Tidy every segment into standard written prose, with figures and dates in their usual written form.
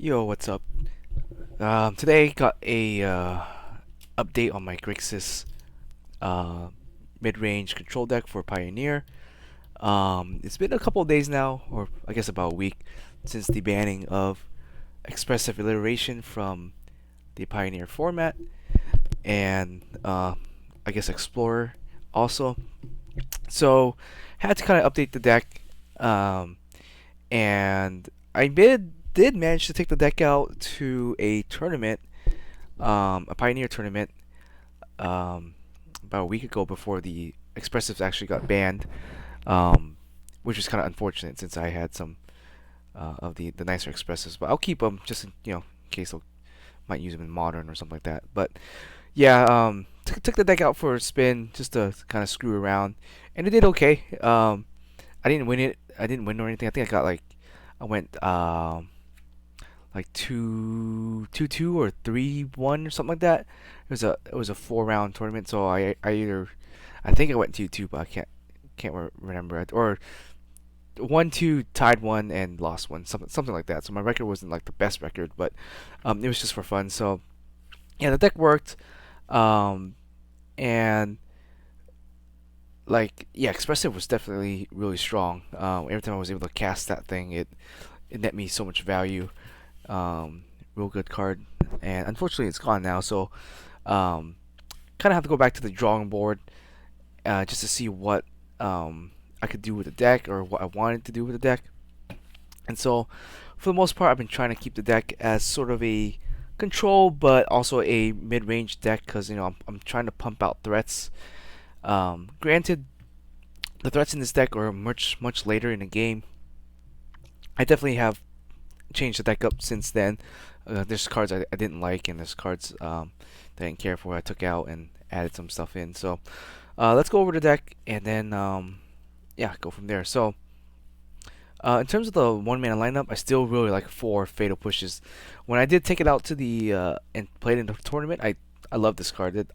Yo, what's up? Today got a update on my Grixis uh, mid-range control deck for Pioneer. It's been a couple of days now, or I guess about a week, since the banning of expressive alliteration from the Pioneer format, and I guess Explorer also. So had to kind of update the deck, um, and I did manage to take the deck out to a tournament, a Pioneer tournament, um, about a week ago before the expressives actually got banned, which was kind of unfortunate since I had some of the nicer expressives. But I'll keep them just in case I might use them in modern or something like that. But yeah, took the deck out for a spin just to kind of screw around, and it did okay. I didn't win it. I didn't win or anything. I think I went like two or 3-1 or something like that. It was a 4 round tournament, so I think I went 2-2, but I can't remember it, or 1-2 tied one and lost one, something like that. So my record wasn't like the best record, but it was just for fun. So yeah, the deck worked, um, and like yeah, expressive was definitely really strong. Every time I was able to cast that thing, it net me so much value. Real good card, and unfortunately it's gone now. So um, kind of have to go back to the drawing board just to see what I could do with the deck or what I wanted to do with the deck. And so, for the most part, I've been trying to keep the deck as sort of a control, but also a mid-range deck because I'm trying to pump out threats. Granted, the threats in this deck are much later in the game. I definitely have changed the deck up since then. There's cards I didn't like, and there's cards that I didn't care for. I took out and added some stuff in. So let's go over the deck and then yeah, go from there. So in terms of the one mana lineup, I still really like 4 Fatal Pushes. When I did take it out to the and played in the tournament, I love this card.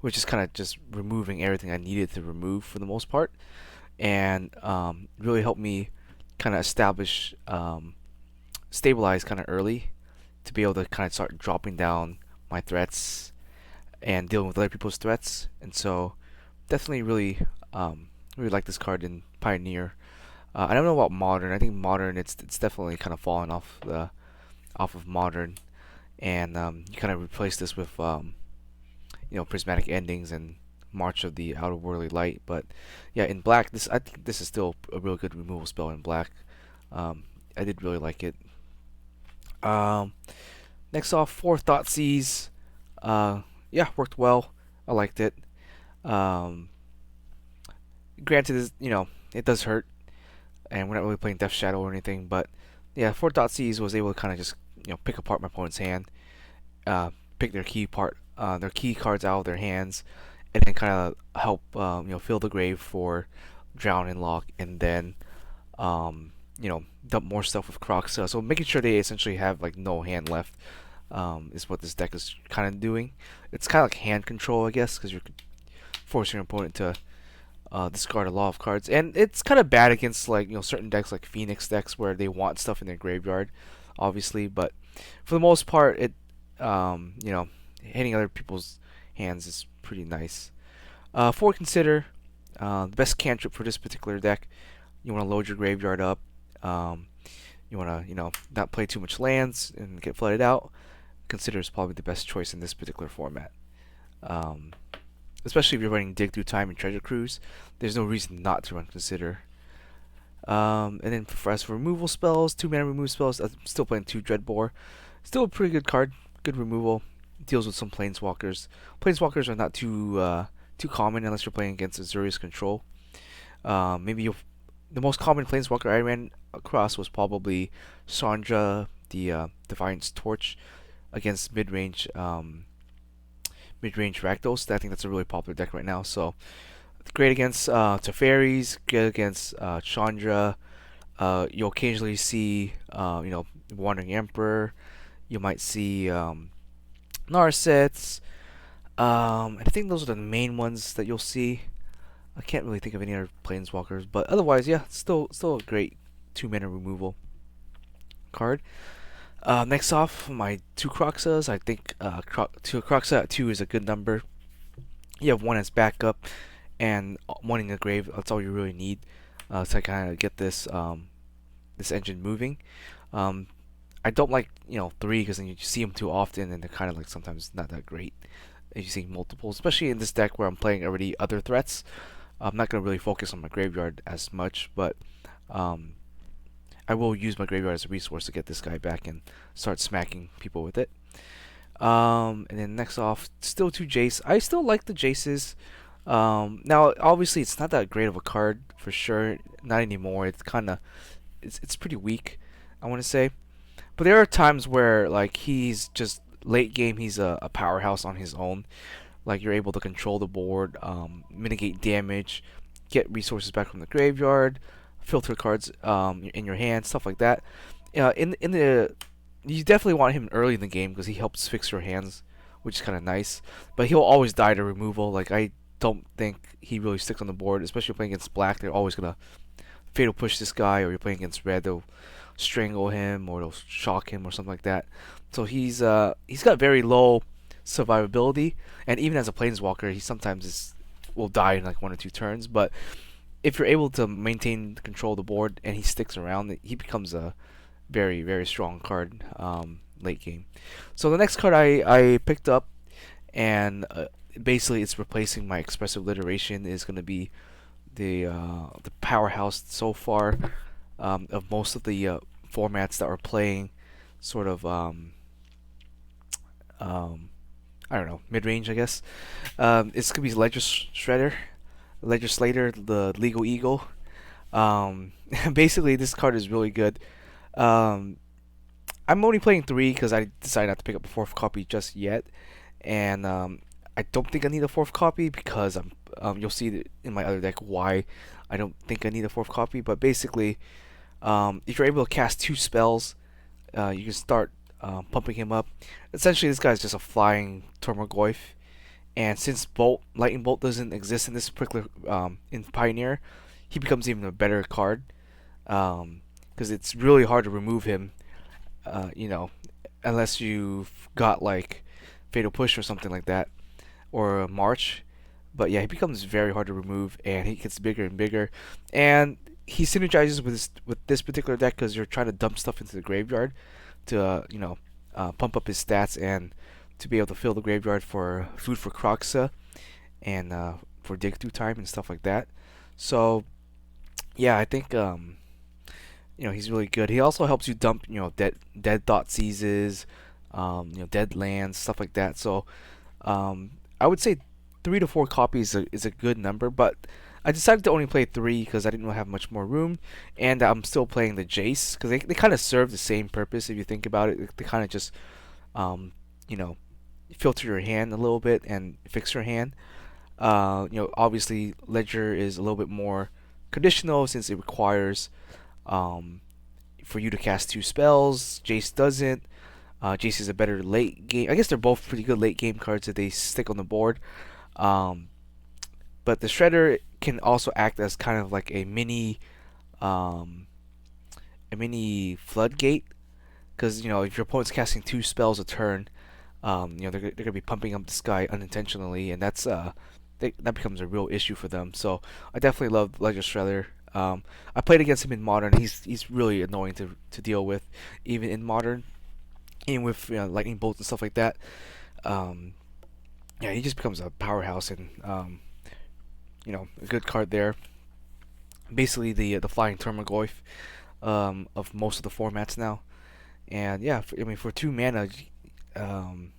Which is kind of just removing everything I needed to remove for the most part, and really helped me kind of stabilize kind of early to be able to kind of start dropping down my threats and dealing with other people's threats. And so definitely really like this card in Pioneer. I don't know about Modern. I think Modern it's definitely kind of fallen off of Modern, and you kind of replace this with Prismatic Endings and March of the Outerworldly Light. But yeah, in Black, I think this is still a real good removal spell in Black. I did really like it. Um, Next off, 4 Thoughtseize. Yeah, worked well. I liked it. Um, Granted, it does hurt, and we're not really playing Death Shadow or anything, but yeah, 4 Thoughtseizes was able to kind of just pick apart my opponent's hand, uh, pick their key cards out of their hands, and then kind of help fill the grave for Drown and Lock, and then dump more stuff with Crocs. So making sure they essentially have like no hand left is what this deck is kind of doing. It's kind of like hand control, I guess, because you're forcing your opponent to discard a lot of cards, and it's kind of bad against like certain decks like Phoenix decks where they want stuff in their graveyard, obviously. But for the most part, it hitting other people's hands is pretty nice. For Consider, the best cantrip for this particular deck. You want to load your graveyard up. Um, you want to not play too much lands and get flooded out. Consider is probably the best choice in this particular format. Um, Especially if you're running Dig Through Time and Treasure Cruise, there's no reason not to run Consider. And then as for removal spells, 2 mana remove spells, I'm still playing 2 Dreadbore. Still a pretty good card, good removal. Deals with some Planeswalkers. Planeswalkers are not too common unless you're playing against Azurius Control. The most common Planeswalker I ran across was probably Chandra, the Defiance Torch, against mid-range Rakdos. I think that's a really popular deck right now. So great against Teferis, good against Chandra. You'll occasionally see Wandering Emperor. You might see Narsets. I think those are the main ones that you'll see. I can't really think of any other Planeswalkers, but otherwise, yeah, still a great 2 mana removal card. Next off, my two Croxas. I think two Croxa at 2 is a good number. You have one as backup and one in the grave. That's all you really need to kind of get this engine moving. Um, I don't like 3 because then you see them too often and they're kind of like sometimes not that great. If you see multiple, especially in this deck where I'm playing already other threats, I'm not gonna really focus on my graveyard as much, but um, I will use my graveyard as a resource to get this guy back and start smacking people with it. And then next off, still two Jace. I still like the Jaces. Now, obviously, it's not that great of a card for sure. Not anymore. It's kind of it's pretty weak, I want to say. But there are times where like he's just late game. He's a powerhouse on his own. Like you're able to control the board, mitigate damage, get resources back from the graveyard, filter cards in your hand, stuff like that. In the you definitely want him early in the game because he helps fix your hands, which is kind of nice. But he'll always die to removal. Like I don't think he really sticks on the board, especially playing against black. They're always gonna fatal push this guy, or you're playing against red, they'll strangle him or they'll shock him or something like that. So he's got very low survivability, and even as a planeswalker, he sometimes will die in like 1 or 2 turns. But if you're able to maintain control of the board and he sticks around, he becomes a very strong card late game. So the next card I picked up, and basically it's replacing my expressive literation, is going to be the powerhouse so far of most of the formats that are playing sort of I don't know, mid-range, I guess. It's gonna be Legislator, the Legal Eagle. Basically, this card is really good. Um, I'm only playing 3 because I decided not to pick up a fourth copy just yet, and I don't think I need a fourth copy because you'll see in my other deck why I don't think I need a fourth copy. But basically, if you're able to cast 2 spells, you can start pumping him up. Essentially, this guy's just a flying Tormorgoyf, and since Lightning Bolt doesn't exist in this particular in Pioneer, he becomes even a better card because it's really hard to remove him. You know, unless you've got like Fatal Push or something like that, or a March. But yeah, he becomes very hard to remove, and he gets bigger and bigger, and he synergizes with this particular deck because you're trying to dump stuff into the graveyard to pump up his stats and to be able to fill the graveyard for food for Crocs and for dig through time and stuff like that. So yeah, I think he's really good. He also helps you dump dead thought seizes, dead lands, stuff like that. So I would say 3 to 4 copies is a good number, but I decided to only play 3 because I didn't really have much more room, and I'm still playing the Jace because they kind of serve the same purpose if you think about it. They kind of just um, you know filter your hand a little bit and fix your hand. Obviously Ledger is a little bit more conditional since it requires um, for you to cast 2 spells. Jace doesn't. Jace is a better late game. I guess they're both pretty good late game cards if they stick on the board. Um, but the Shredder can also act as kind of like um, a mini floodgate, because if your opponent's casting 2 spells a turn, they're gonna be pumping up this guy unintentionally, and that becomes a real issue for them. So I definitely love Ledger Shredder. I played against him in Modern. He's really annoying to deal with, even in Modern, even with lightning bolts and stuff like that. Um, yeah, he just becomes a powerhouse, and a good card there. Basically, the flying Termagoyf of most of the formats now. And yeah, for 2 mana, um,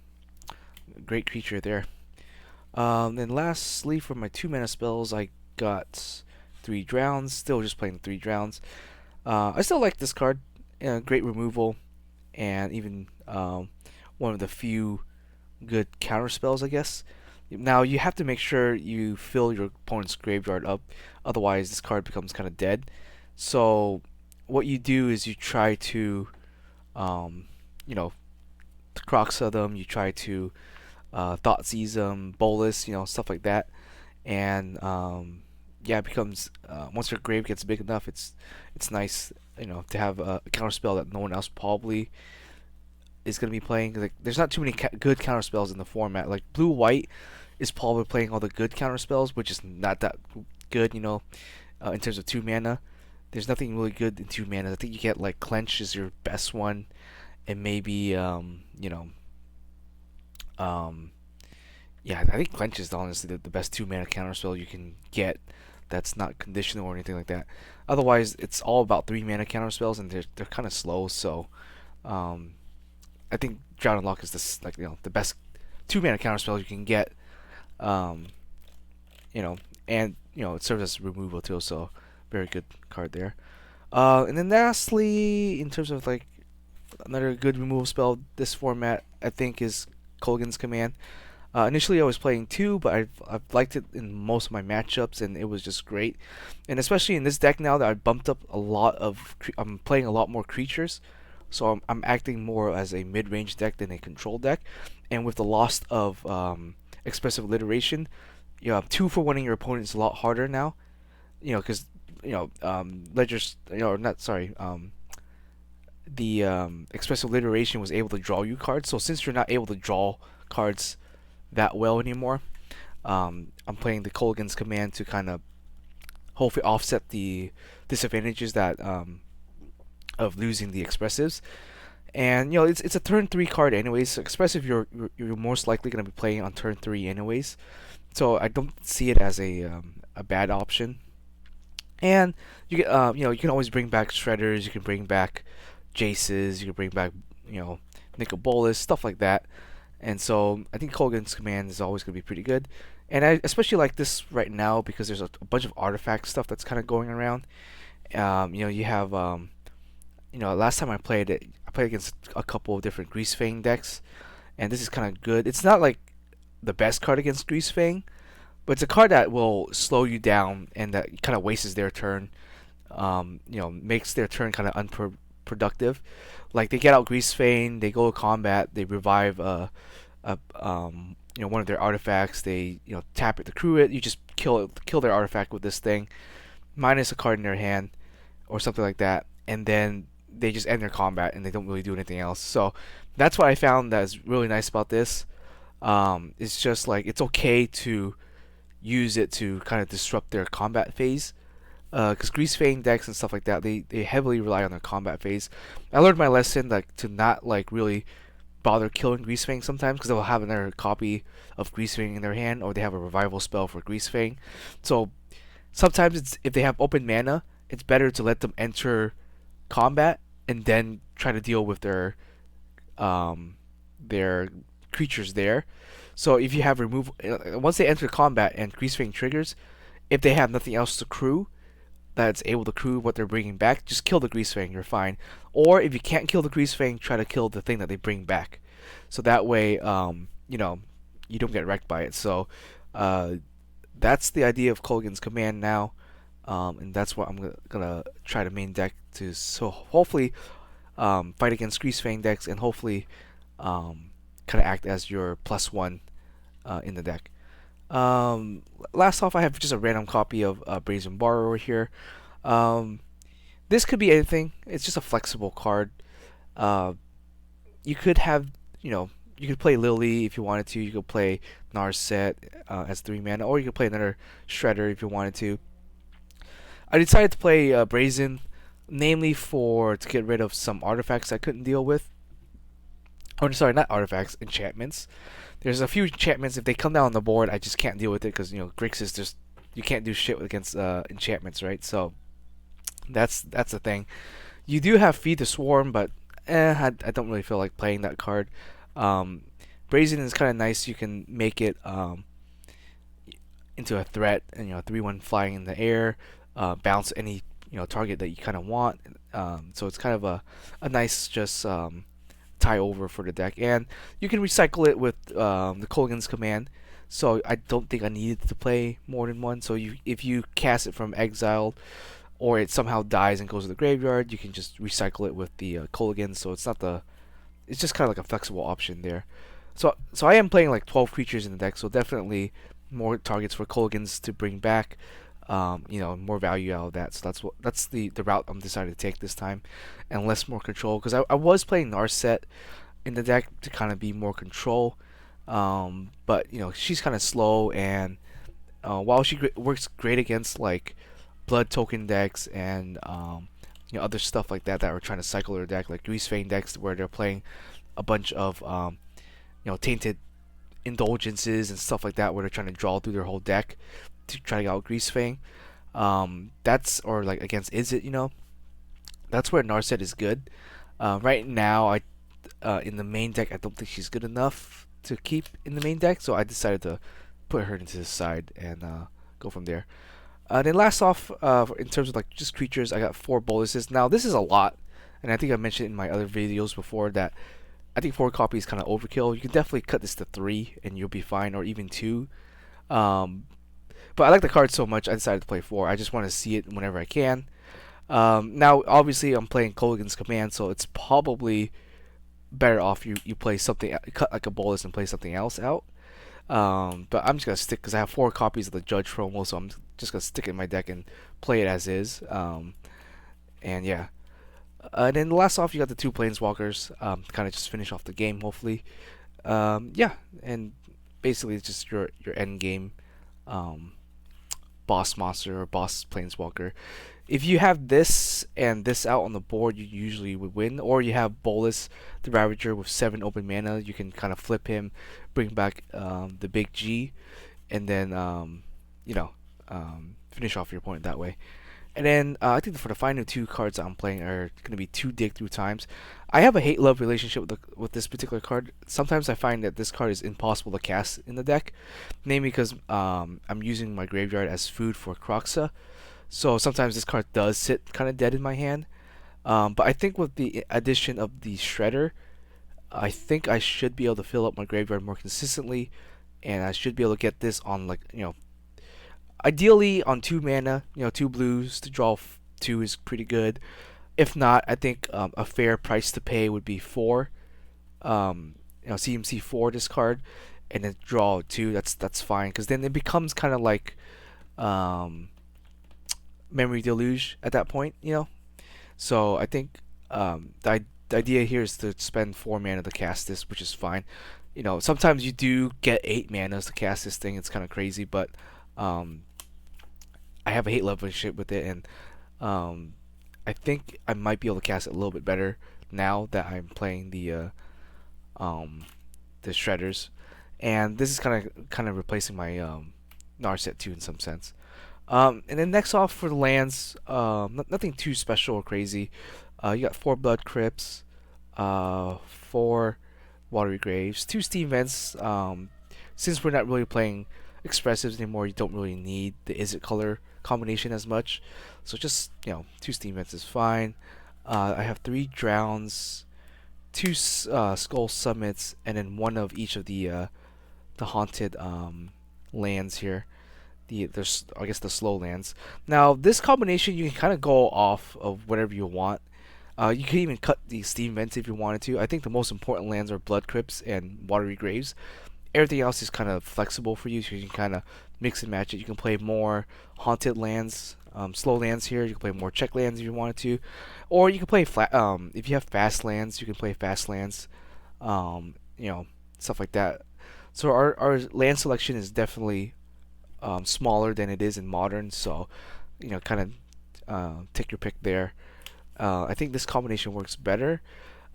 great creature there. Then lastly, for my 2 mana spells, I got 3 Drowns. Still just playing 3 Drowns. I still like this card. Great removal, and even one of the few good counter spells, I guess. Now you have to make sure you fill your opponent's graveyard up, otherwise this card becomes kind of dead. So what you do is you try to, um, you know, Crocs them. You try to Thoughtseize them, Bolus, stuff like that, and yeah, it becomes once your grave gets big enough, it's nice, to have a counter spell that no one else probably is going to be playing. Like, there's not too many good counter spells in the format. Like blue white is probably playing all the good counter spells, which is not that good, in terms of 2 mana. There's nothing really good in 2 mana. I think you get like Clench is your best one, and maybe yeah, I think Clench is honestly the best 2 mana counter spell you can get. That's not conditional or anything like that. Otherwise, it's all about 3 mana counter spells, and they're kind of slow. So, um, I think Drown and Lock is this the best 2 mana counter spell you can get. Um, and it serves as removal too. So, very good card there. And then lastly, in terms of like another good removal spell this format, I think is Kolaghan's Command. Initially, I was playing 2, but I've liked it in most of my matchups, and it was just great. And especially in this deck now that I bumped up a lot of, I'm playing a lot more creatures, so I'm acting more as a mid-range deck than a control deck. And with the loss of expressive alliteration, 2 for winning your opponent is a lot harder now. Because ledgers, not sorry, the expressive alliteration was able to draw you cards. So since you're not able to draw cards that well anymore, I'm playing the Kolaghan's Command to kind of hopefully offset the disadvantages that of losing the expressives. And it's a turn 3 card anyways. So expressive you're most likely going to be playing on turn 3 anyways. So I don't see it as a bad option. And you get you can always bring back Shredders, you can bring back Jaces, you can bring back Nicol Bolus, stuff like that. And so I think Kolaghan's Command is always going to be pretty good. And I especially like this right now because there's a bunch of artifact stuff that's kind of going around. You have last time I played it, I played against a couple of different Greasefang decks, and this is kind of good. It's not like the best card against Greasefang, but it's a card that will slow you down and that kind of wastes their turn. Makes their turn kind of unproductive. Like they get out Greasefang, they go to combat, they revive one of their artifacts. They tap it to crew it. You just kill their artifact with this thing, minus a card in their hand or something like that, and then they just end their combat and they don't really do anything else. So that's what I found that's really nice about this. It's just like it's okay to use it to kind of disrupt their combat phase. Because Greasefang decks and stuff like that, they heavily rely on their combat phase. I learned my lesson to not really bother killing Greasefang sometimes because they'll have another copy of Greasefang in their hand, or they have a revival spell for Greasefang. So sometimes if they have open mana, it's better to let them enter combat and then try to deal with their creatures there. So if you have removal, once they enter combat and Greasefang triggers, if they have nothing else to crew that's able to crew what they're bringing back, just kill the Greasefang, you're fine. Or if you can't kill the Greasefang, try to kill the thing that they bring back. So that way, you don't get wrecked by it. So that's the idea of Kolaghan's Command now. And that's what I'm gonna try to main deck to, so hopefully fight against Greasefang decks and hopefully kind of act as your +1 in the deck. Last off, I have just a random copy of Brazen Bar over here. This could be anything. It's just a flexible card. You could have, you could play Lily if you wanted to. You could play Narset as 3 mana, or you could play another Shredder if you wanted to. I decided to play Brazen, namely to get rid of some artifacts I couldn't deal with. Oh, sorry, not artifacts, enchantments. There's a few enchantments, if they come down on the board, I just can't deal with it because, Grixis just, you can't do shit against enchantments, right? So that's the thing. You do have Feed the Swarm, but I don't really feel like playing that card. Brazen is kind of nice. You can make it into a threat, and 3/1 flying in the air, bounce any target that you kind of want. So it's kind of a nice just tie over for the deck, and you can recycle it with the Kolaghan's Command. So I don't think I needed to play more than one. So if you cast it from exile, or it somehow dies and goes to the graveyard, you can just recycle it with the Kolaghan. So it's just kind of like a flexible option there. So I am playing like 12 creatures in the deck, so definitely more targets for Kolaghan's to bring back. More value out of that. So that's the route I'm deciding to take this time, and less more control, because I was playing Narset in the deck to kind of be more control. But she's kind of slow, and while she works great against like blood token decks and other stuff like that are trying to cycle their deck, like Greasefang decks where they're playing a bunch of tainted indulgences and stuff like that, where they're trying to draw through their whole deck to try to get out Greasefang. That's or like against Izzet, that's where Narset is good. Right now, I in the main deck, I don't think she's good enough to keep in the main deck, so I decided to put her into the side and go from there. Then last off, in terms of like just creatures, I got 4 Boluses. Now this is a lot, and I think I mentioned in my other videos before that I think 4 copies is kind of overkill. You can definitely cut this to 3, and you'll be fine, or even 2. Um, but I like the card so much, I decided to play 4. I just want to see it whenever I can. Now, obviously, I'm playing Ganons Command, so it's probably better off you play something, cut like a Bolus and play something else out. But I'm just gonna stick because I have 4 copies of the Judge promo, so I'm just gonna stick it in my deck and play it as is. And yeah. And then last off, you got the 2 Planeswalkers. Kind of just finish off the game, hopefully. Yeah, and basically it's just your end game boss monster or boss Planeswalker. If you have this and this out on the board, you usually would win. Or you have Bolus, the Ravager, with 7 open mana. You can kind of flip him, bring back the big G, and then finish off your opponent that way. And then I think for the final 2 cards I'm playing are going to be 2 Dig Through Times. I have a hate-love relationship with this particular card. Sometimes I find that this card is impossible to cast in the deck, namely because I'm using my graveyard as food for Crocs. So sometimes this card does sit kind of dead in my hand. But I think with the addition of the Shredder, I think I should be able to fill up my graveyard more consistently, and I should be able to get this on like ideally on 2 mana. 2 blues to draw 2 is pretty good. If not, I think a fair price to pay would be 4. CMC 4 this card, and then draw 2. That's fine because then it becomes kind of like Memory Deluge at that point. So I think the idea here is to spend 4 mana to cast this, which is fine. Sometimes you do get 8 manas to cast this thing. It's kind of crazy, but I have a hate-love relationship with it, and I think I might be able to cast it a little bit better now that I'm playing the Shredders, and this is kind of replacing my Narset too in some sense. And then next off for the lands, nothing too special or crazy. You got 4 Blood Crypts, 4 Watery Graves, 2 Steam Vents. Since we're not really playing expressives anymore, you don't really need the Izzet color combination as much. So just 2 Steam Vents is fine. I have 3 Drowns, 2 Skull Summits, and then 1 of each of the haunted lands here. There's I guess the slow lands. Now this combination you can kind of go off of whatever you want. You can even cut the Steam Vents if you wanted to. I think the most important lands are Blood Crypts and Watery Graves. Everything else is kind of flexible for you, so you can kind of mix and match it. You can play more haunted lands, slow lands here. You can play more check lands if you wanted to, or you can play flat. If you have fast lands, you can play fast lands. Stuff like that. So our land selection is definitely smaller than it is in modern. So kind of take your pick there. I think this combination works better.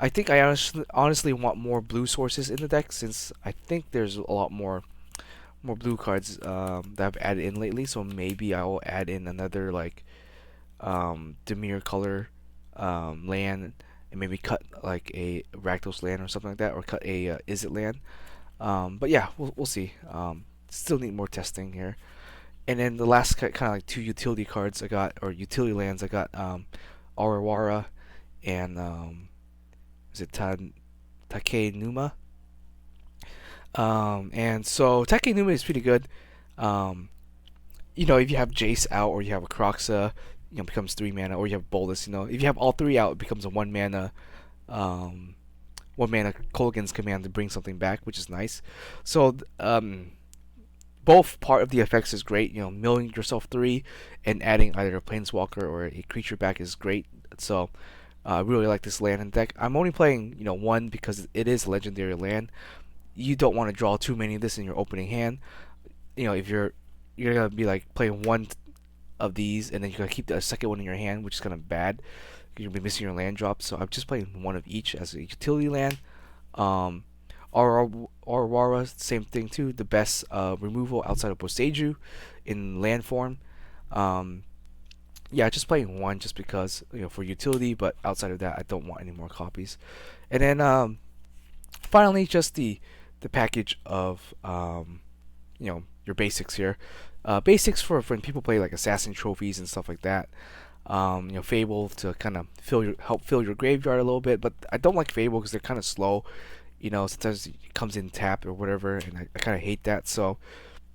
I think I honestly want more blue sources in the deck, since I think there's a lot more blue cards that I've added in lately. So maybe I will add in another like Dimir color land, and maybe cut like a Rakdos land or something like that, or cut a Izzet land. But yeah, we'll see. Still need more testing here. And then the last kind of like 2 utility cards I got, or utility lands I got, Arawara and is it Takenuma? And so Takenuma is pretty good. If you have Jace out, or you have a Crocs, becomes 3 mana, or you have Bolus, if you have all 3 out, it becomes a 1 mana, 1 mana Ganons Command to bring something back, which is nice. So, both part of the effects is great. Milling yourself 3 and adding either a Planeswalker or a creature back is great. So, I really like this land in the deck. I'm only playing, one because it is a legendary land. You don't want to draw too many of this in your opening hand. If you're gonna be like playing one of these and then you're gonna keep the second one in your hand, which is kind of bad. You're gonna be missing your land drops. So I'm just playing one of each as a utility land. Um, Aurora, same thing too. The best removal outside of Boseiju in land form. Um, yeah, just playing one just because for utility, but outside of that, I don't want any more copies. And then finally, just the package of your basics here. Basics for when people play like assassin trophies and stuff like that. Fable to kind of help fill your graveyard a little bit, but I don't like Fable because they're kind of slow. Sometimes it comes in tap or whatever, and I kind of hate that. So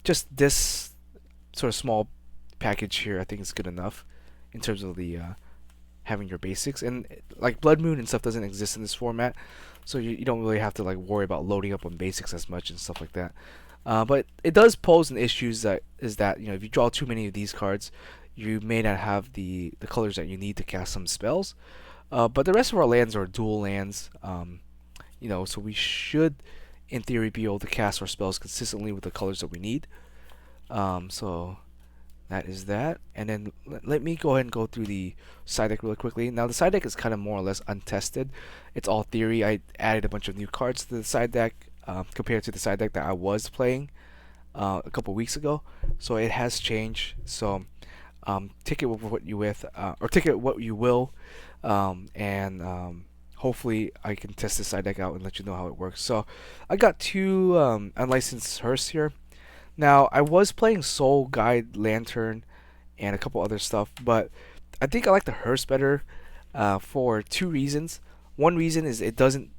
just this sort of small package here, I think is good enough in terms of the having your basics. And like Blood Moon and stuff doesn't exist in this format, so you don't really have to like worry about loading up on basics as much and stuff like that. But it does pose an issue that if you draw too many of these cards, you may not have the colors that you need to cast some spells. But the rest of our lands are dual lands, so we should, in theory, be able to cast our spells consistently with the colors that we need. So that is that. And then let me go ahead and go through the side deck really quickly. Now the side deck is kind of more or less untested. It's all theory. I added a bunch of new cards to the side deck compared to the side deck that I was playing a couple weeks ago. So it has changed. So take it with what you or take it what you will, and hopefully I can test this side deck out and let you know how it works. So I got two unlicensed Hearse here. Now I was playing Soul Guide Lantern and a couple other stuff, but I think I like the Hearse better for two reasons. One reason is it doesn't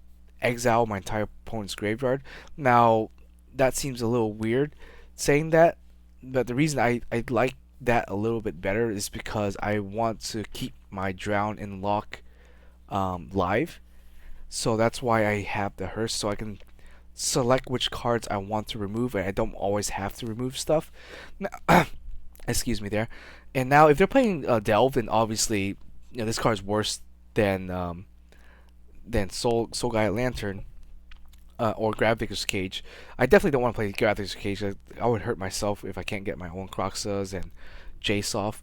exile my entire opponent's graveyard. Now that seems a little weird saying that, but the reason I like that a little bit better is because I want to keep my Drown and Lock live. So that's why I have the Hearse, so I can select which cards I want to remove, and I don't always have to remove stuff. Now, excuse me there. And now if they're playing Delve, then obviously this card is worse than Soul Guide Lantern. Or Gravedigger's Cage. I definitely don't want to play Gravedigger's Cage. I would hurt myself if I can't get my own Crocs and Jace off.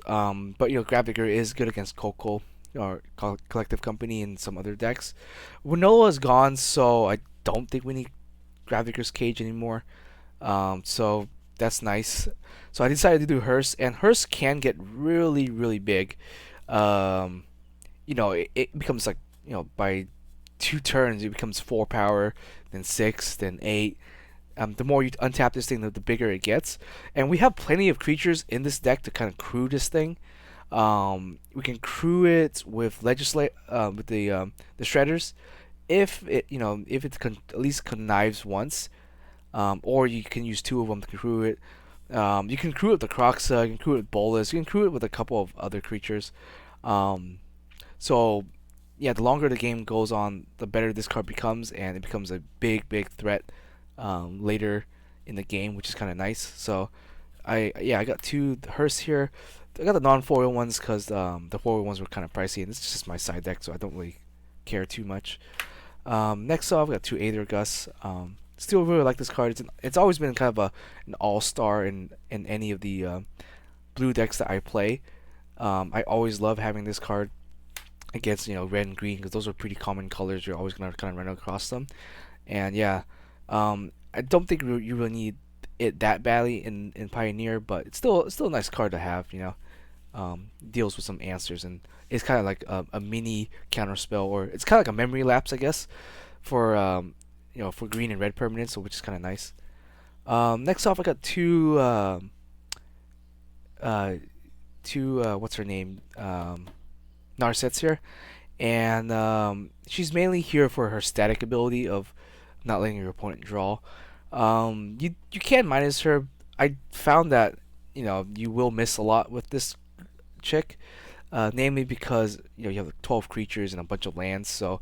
But Gravedigger is good against Coco or Collective Company and some other decks. Winola's gone, so I don't think we need Gravedigger's Cage anymore. So that's nice. So I decided to do Hearse, and Hearse can get really, really big. It becomes like by 2 turns it becomes 4 power, then 6, then 8. The more you untap this thing, the bigger it gets. And we have plenty of creatures in this deck to kind of crew this thing. We can crew it with with the shredders, if it at least connives once, or you can use 2 of them to crew it. You can crew it with the Crocs, you can crew it with Bolus, you can crew it with a couple of other creatures. So yeah, the longer the game goes on, the better this card becomes, and it becomes a big, big threat later in the game, which is kind of nice. So I got 2 Hearse here. I got the non-foil ones because the foil ones were kind of pricey, and it's just my side deck, so I don't really care too much. Next off, I got 2 Aether Gusts. Still really like this card. It's always been kind of an all-star in any of the blue decks that I play. I always love having this card against red and green, because those are pretty common colors. You're always gonna kind of run across them. And yeah, I don't think you really need it that badly in Pioneer, but it's still a nice card to have. Deals with some answers, and it's kind of like a mini counter spell, or it's kind of like a memory lapse, I guess, for for green and red permanents, so which is kind of nice. Next off, I got two what's her name, Narsets here, and she's mainly here for her static ability of not letting your opponent draw. You can minus her. I found that you will miss a lot with this chick, namely because you have like 12 creatures and a bunch of lands, so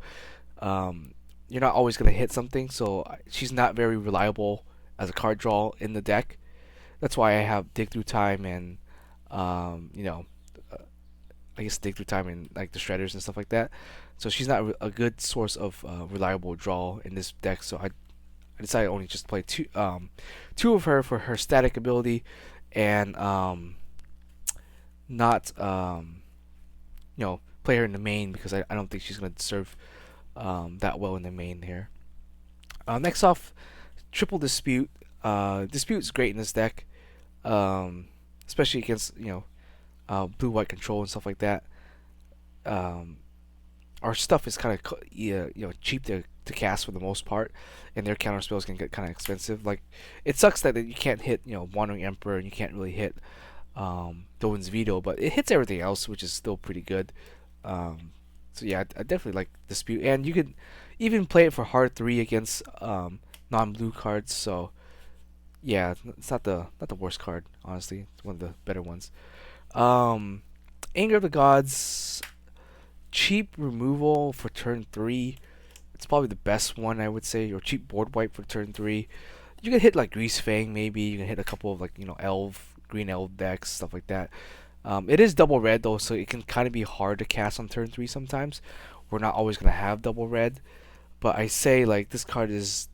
you're not always gonna hit something. So she's not very reliable as a card draw in the deck. That's why I have Dig Through Time and I guess dig through time and like the shredders and stuff like that. So she's not a good source of reliable draw in this deck. So I decided only just to play two of her for her static ability, and not play her in the main because I don't think she's gonna serve that well in the main here. Next off, Triple Dispute. Dispute's great in this deck, especially against blue-white control and stuff like that. Our stuff is kind of cheap to cast for the most part, and their counter spells can get kind of expensive. Like, it sucks that you can't hit Wandering Emperor, and you can't really hit Dolan's Veto, but it hits everything else, which is still pretty good. So yeah, I definitely like Dispute, and you could even play it for hard 3 against non-blue cards. So yeah, it's not the worst card, honestly. It's one of the better ones. Anger of the Gods, cheap removal for turn 3. It's probably the best one, I would say, or cheap board wipe for turn 3. You can hit like Grease Fang, maybe. You can hit a couple of like green elf decks, stuff like that. It is double red though, so it can kind of be hard to cast on turn 3 sometimes. We're not always gonna have double red, but I say like this card is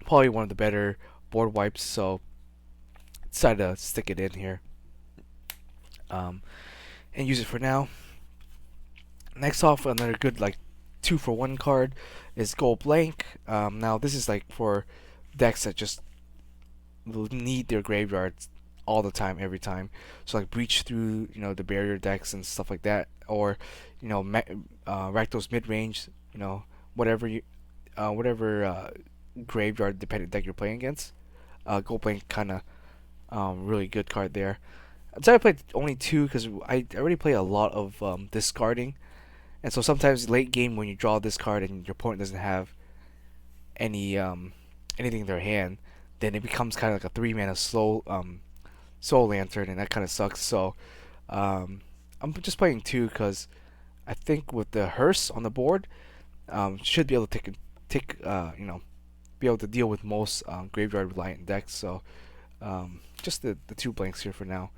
probably one of the better board wipes, so decided to stick it in here and use it for now. Next off, another good like 2-for-1 card is Gold Blank. Now this is like for decks that just need their graveyards all the time, every time. So like breach through the barrier decks and stuff like that, or Rakdos Midrange, whatever graveyard dependent deck you're playing against. Gold Blank kind of really good card there. I decided to play only 2 because I already play a lot of discarding, and so sometimes late game when you draw this card and your opponent doesn't have any anything in their hand, then it becomes kind of like a 3-mana Soul Lantern, and that kind of sucks. So I'm just playing 2 because I think with the hearse on the board, should be able to be able to deal with most graveyard reliant decks. So just the 2 blanks here for now.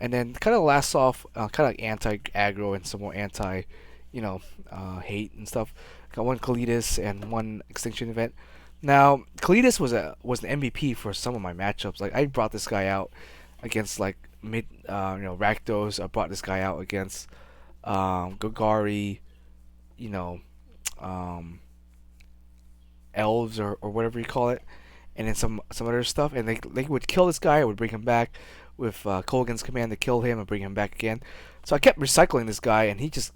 And then kind of last off, kind of like anti-aggro and some more anti, hate and stuff. Got one Kalidas and one Extinction Event. Now Kalidas was an MVP for some of my matchups. Like I brought this guy out against like Rakdos. I brought this guy out against Gogari, elves or whatever you call it, and then some other stuff. And they would kill this guy. I would bring him back with Ganons Command to kill him and bring him back again. So I kept recycling this guy, and he just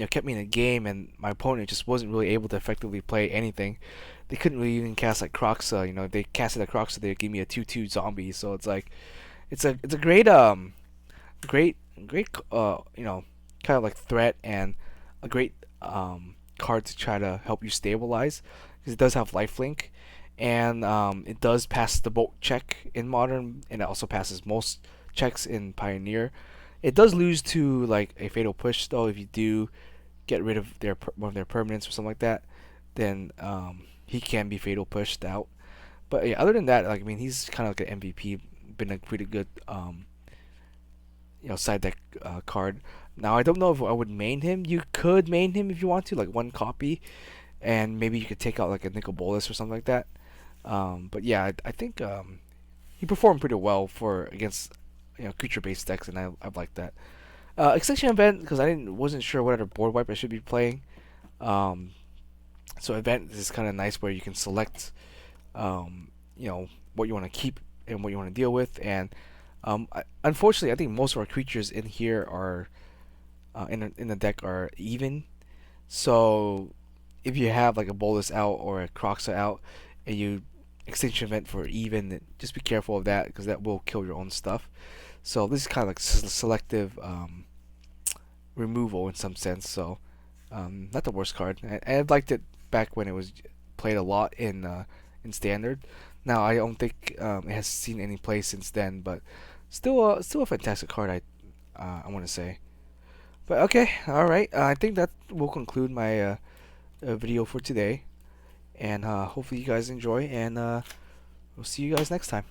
kept me in the game, and my opponent just wasn't really able to effectively play anything. They couldn't really even cast like Crocs. If they casted a Crocs, they would give me a 2/2 zombie. So it's like it's a great kind of like threat, and a great card to try to help you stabilize, because it does have lifelink, and it does pass the bolt check in modern, and it also passes most checks in Pioneer. It does lose to like a fatal push though. If you do get rid of one of their permanents or something like that, then he can be fatal pushed out. But yeah, other than that, like he's kind of like an MVP. Been a pretty good side deck card. Now I don't know if I would main him. You could main him if you want to, like 1 copy, and maybe you could take out like a Nicol Bolus or something like that. But yeah, I think he performed pretty well for against creature based decks, and I've liked that. Extinction Event, because I wasn't sure what other board wipe I should be playing. So Event is kind of nice where you can select what you want to keep and what you want to deal with. And unfortunately, I think most of our creatures in here are in the deck are even. So if you have like a Bolus out or a Crocs out, and you Extinction Event for even, then just be careful of that, because that will kill your own stuff. So this is kind of like selective removal in some sense. So not the worst card. I liked it back when it was played a lot in Standard. Now I don't think it has seen any play since then, but still a fantastic card. I want to say. But okay, all right. I think that will conclude my video for today, and hopefully you guys enjoy, and we'll see you guys next time.